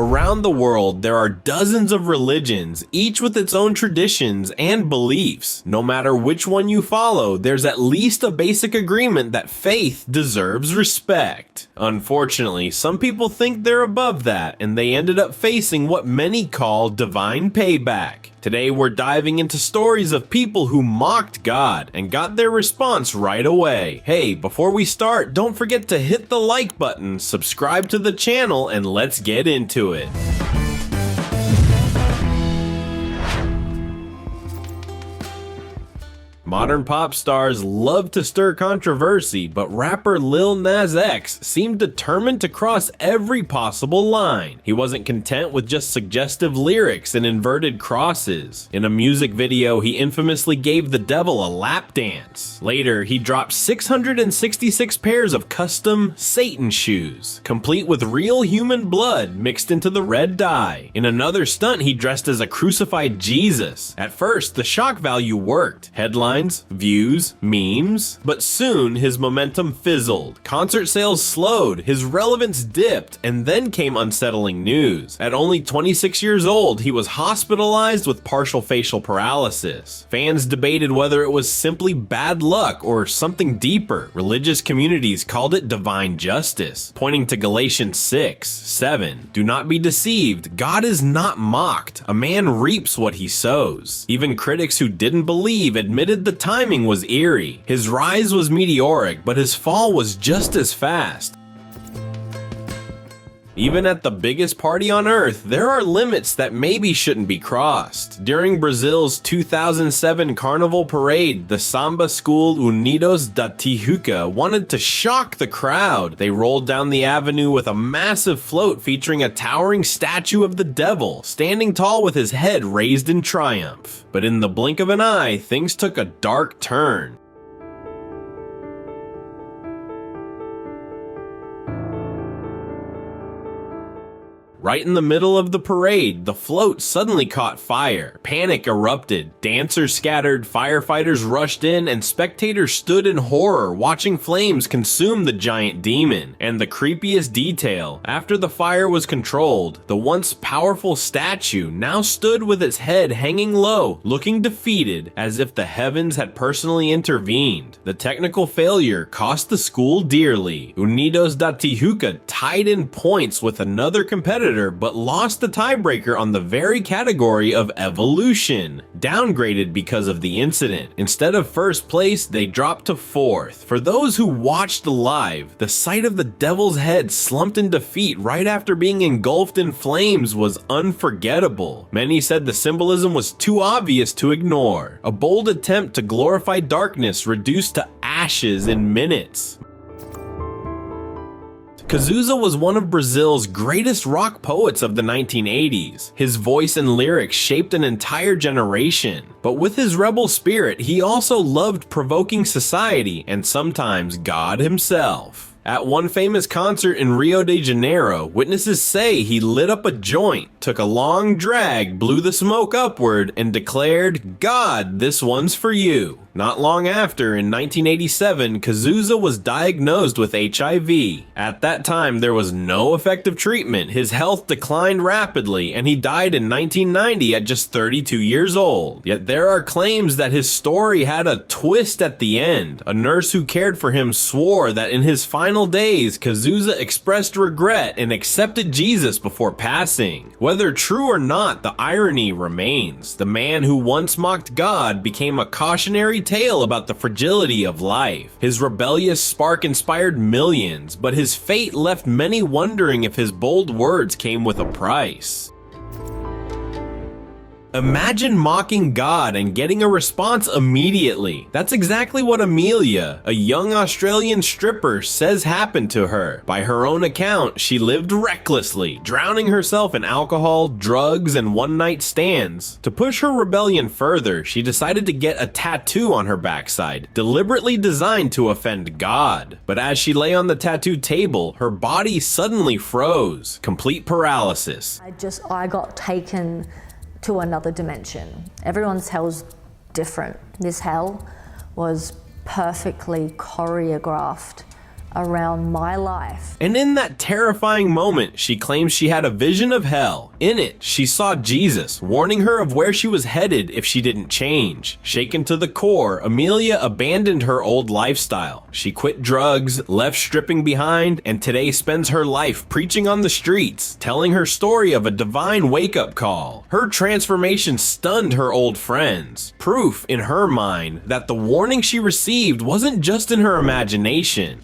Around the world, there are dozens of religions, each with its own traditions and beliefs. No matter which one you follow, there's at least a basic agreement that faith deserves respect. Unfortunately, some people think they're above that, and they ended up facing what many call divine payback. Today we're diving into stories of people who mocked God and got their response right away. Hey, before we start, don't forget to hit the like button, subscribe to the channel, and let's get into it. Modern pop stars love to stir controversy, but rapper Lil Nas X seemed determined to cross every possible line. He wasn't content with just suggestive lyrics and inverted crosses. In a music video, he infamously gave the devil a lap dance. Later, he dropped 666 pairs of custom Satan shoes, complete with real human blood mixed into the red dye. In another stunt, he dressed as a crucified Jesus. At first, the shock value worked. Headlines, views, memes, but soon his momentum fizzled. Concert sales slowed, his relevance dipped, and then came unsettling news. At only 26 years old, he was hospitalized with partial facial paralysis. Fans debated whether it was simply bad luck or something deeper. Religious communities called it divine justice, pointing to Galatians 6:7. Do not be deceived, God is not mocked. A man reaps what he sows. Even critics who didn't believe admitted the timing was eerie. His rise was meteoric, but his fall was just as fast. Even at the biggest party on earth, there are limits that maybe shouldn't be crossed. During Brazil's 2007 Carnival Parade, the samba school Unidos da Tijuca wanted to shock the crowd. They rolled down the avenue with a massive float featuring a towering statue of the devil, standing tall with his head raised in triumph. But in the blink of an eye, things took a dark turn. Right in the middle of the parade, the float suddenly caught fire. Panic erupted. Dancers scattered, firefighters rushed in, and spectators stood in horror watching flames consume the giant demon. And the creepiest detail, after the fire was controlled, the once powerful statue now stood with its head hanging low, looking defeated, as if the heavens had personally intervened. The technical failure cost the school dearly. Unidos da Tijuca tied in points with another competitor, but lost the tiebreaker on the very category of evolution, downgraded because of the incident. Instead of first place, they dropped to fourth. For those who watched live, the sight of the devil's head slumped in defeat right after being engulfed in flames was unforgettable. Many said the symbolism was too obvious to ignore. A bold attempt to glorify darkness reduced to ashes in minutes. Cazuza was one of Brazil's greatest rock poets of the 1980s. His voice and lyrics shaped an entire generation. But with his rebel spirit, he also loved provoking society and sometimes God himself. At one famous concert in Rio de Janeiro, witnesses say he lit up a joint, took a long drag, blew the smoke upward, and declared, "God, this one's for you." Not long after, in 1987, Cazuza was diagnosed with HIV. At that time, there was no effective treatment. His health declined rapidly, and he died in 1990 at just 32 years old. Yet there are claims that his story had a twist at the end. A nurse who cared for him swore that in his final days, Cazuza expressed regret and accepted Jesus before passing. Whether true or not, the irony remains. The man who once mocked God became a cautionary tale about the fragility of life. His rebellious spark inspired millions, but his fate left many wondering if his bold words came with a price. Imagine mocking God and getting a response immediately. That's exactly what Amelia, a young Australian stripper, says happened to her. By her own account, she lived recklessly, drowning herself in alcohol, drugs, and one-night stands. To push her rebellion further, she decided to get a tattoo on her backside, deliberately designed to offend God. But as she lay on the tattoo table, her body suddenly froze, complete paralysis. I got taken to another dimension. Everyone's hell's different. This hell was perfectly choreographed around my life. And in that terrifying moment, she claims she had a vision of hell. In it, she saw Jesus, warning her of where she was headed if she didn't change. Shaken to the core, Amelia abandoned her old lifestyle. She quit drugs, left stripping behind, and today spends her life preaching on the streets, telling her story of a divine wake-up call. Her transformation stunned her old friends. Proof, in her mind, that the warning she received wasn't just in her imagination.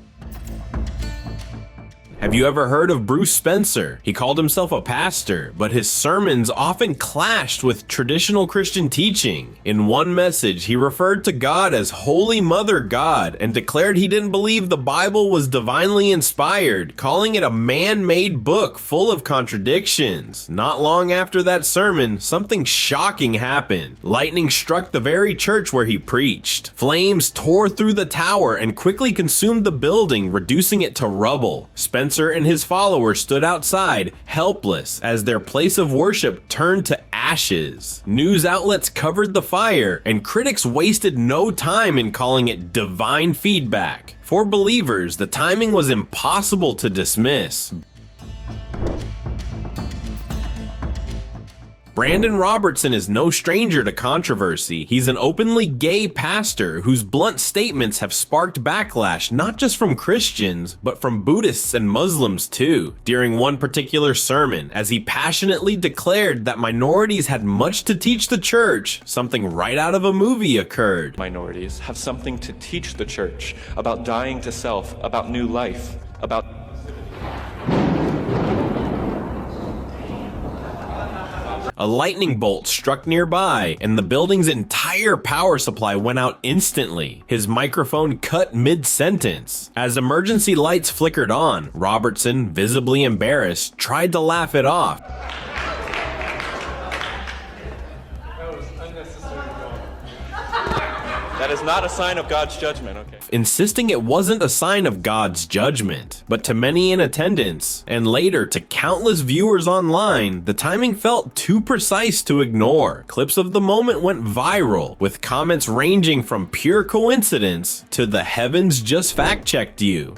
Have you ever heard of Bruce Spencer? He called himself a pastor, but his sermons often clashed with traditional Christian teaching. In one message, he referred to God as Holy Mother God and declared he didn't believe the Bible was divinely inspired, calling it a man-made book full of contradictions. Not long after that sermon, something shocking happened. Lightning struck the very church where he preached. Flames tore through the tower and quickly consumed the building, reducing it to rubble. Spencer and his followers stood outside, helpless, as their place of worship turned to ashes. News outlets covered the fire, and critics wasted no time in calling it divine feedback. For believers, the timing was impossible to dismiss. Brandon Robertson is no stranger to controversy. He's an openly gay pastor whose blunt statements have sparked backlash not just from Christians, but from Buddhists and Muslims too. During one particular sermon, as he passionately declared that minorities had much to teach the church, something right out of a movie occurred. Minorities have something to teach the church about dying to self, about new life, about A lightning bolt struck nearby, and the building's entire power supply went out instantly. His microphone cut mid-sentence. As emergency lights flickered on, Robertson, visibly embarrassed, tried to laugh it off. That is not a sign of God's judgment, okay? Insisting it wasn't a sign of God's judgment. But to many in attendance, and later to countless viewers online, the timing felt too precise to ignore. Clips of the moment went viral, with comments ranging from pure coincidence to the heavens just fact-checked you.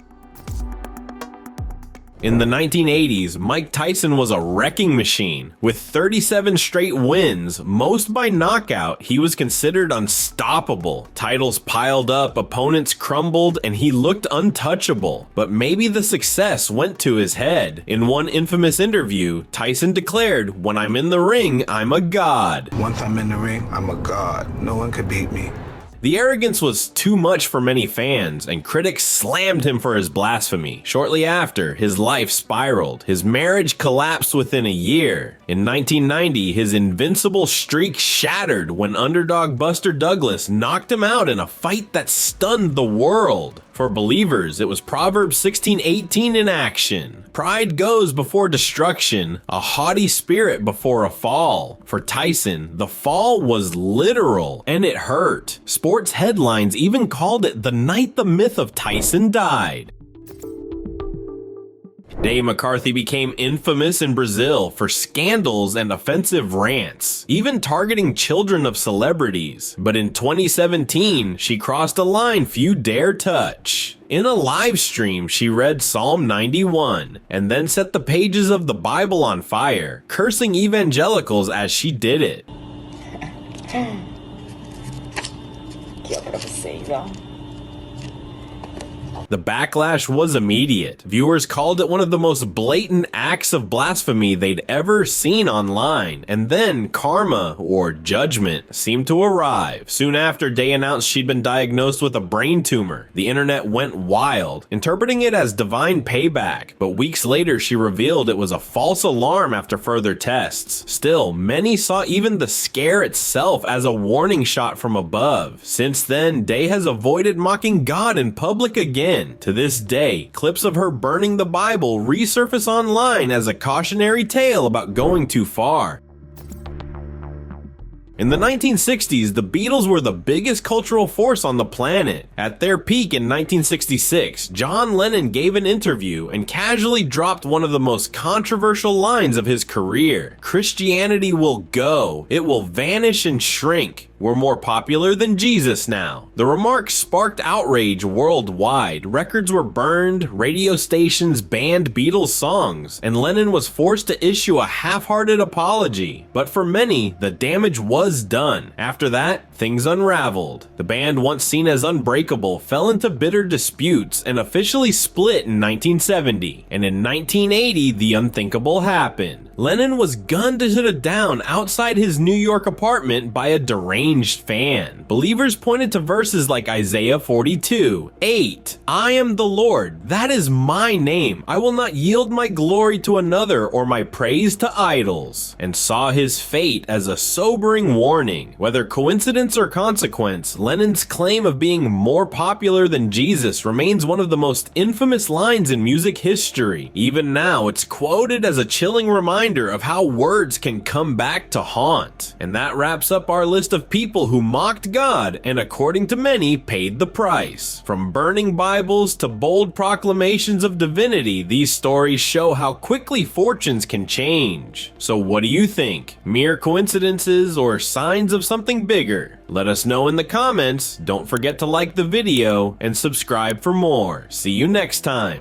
In the 1980s, Mike Tyson was a wrecking machine. With 37 straight wins, most by knockout, he was considered unstoppable. Titles piled up, opponents crumbled, and he looked untouchable. But maybe the success went to his head. In one infamous interview, Tyson declared, "When I'm in the ring, I'm a god." Once I'm in the ring, I'm a god. No one could beat me. The arrogance was too much for many fans, and critics slammed him for his blasphemy. Shortly after, his life spiraled. His marriage collapsed within a year. In 1990, his invincible streak shattered when underdog Buster Douglas knocked him out in a fight that stunned the world. For believers, it was Proverbs 16:18 in action. Pride goes before destruction, a haughty spirit before a fall. For Tyson, the fall was literal, and it hurt. Sports headlines even called it the night the myth of Tyson died. Dave McCarthy became infamous in Brazil for scandals and offensive rants, even targeting children of celebrities. But in 2017, she crossed a line few dare touch. In a live stream, she read Psalm 91 and then set the pages of the Bible on fire, cursing evangelicals as she did it. The backlash was immediate. Viewers called it one of the most blatant acts of blasphemy they'd ever seen online, and then karma, or judgment, seemed to arrive. Soon after, Day announced she'd been diagnosed with a brain tumor. The internet went wild, interpreting it as divine payback, but weeks later she revealed it was a false alarm after further tests. Still, many saw even the scare itself as a warning shot from above. Since then, Day has avoided mocking God in public again. To this day, clips of her burning the Bible resurface online as a cautionary tale about going too far. In the 1960s, the Beatles were the biggest cultural force on the planet. At their peak in 1966, John Lennon gave an interview and casually dropped one of the most controversial lines of his career. "Christianity will go. It will vanish and shrink. "We're more popular than Jesus now." The remark sparked outrage worldwide. Records were burned, radio stations banned Beatles songs, and Lennon was forced to issue a half-hearted apology. But for many, the damage was done. After that, things unraveled. The band, once seen as unbreakable, fell into bitter disputes and officially split in 1970. And in 1980, the unthinkable happened. Lennon was gunned down outside his New York apartment by a deranged fan. Believers pointed to verses like Isaiah 42:8. "I am the Lord, that is my name. I will not yield my glory to another or my praise to idols," and saw his fate as a sobering warning. Whether coincidence or consequence, Lennon's claim of being more popular than Jesus remains one of the most infamous lines in music history. Even now, it's quoted as a chilling reminder of how words can come back to haunt. And that wraps up our list of people who mocked God and, according to many, paid the price. From burning Bibles to bold proclamations of divinity, these stories show how quickly fortunes can change. So what do you think? Mere coincidences or signs of something bigger? Let us know in the comments. Don't forget to like the video and subscribe for more. See you next time.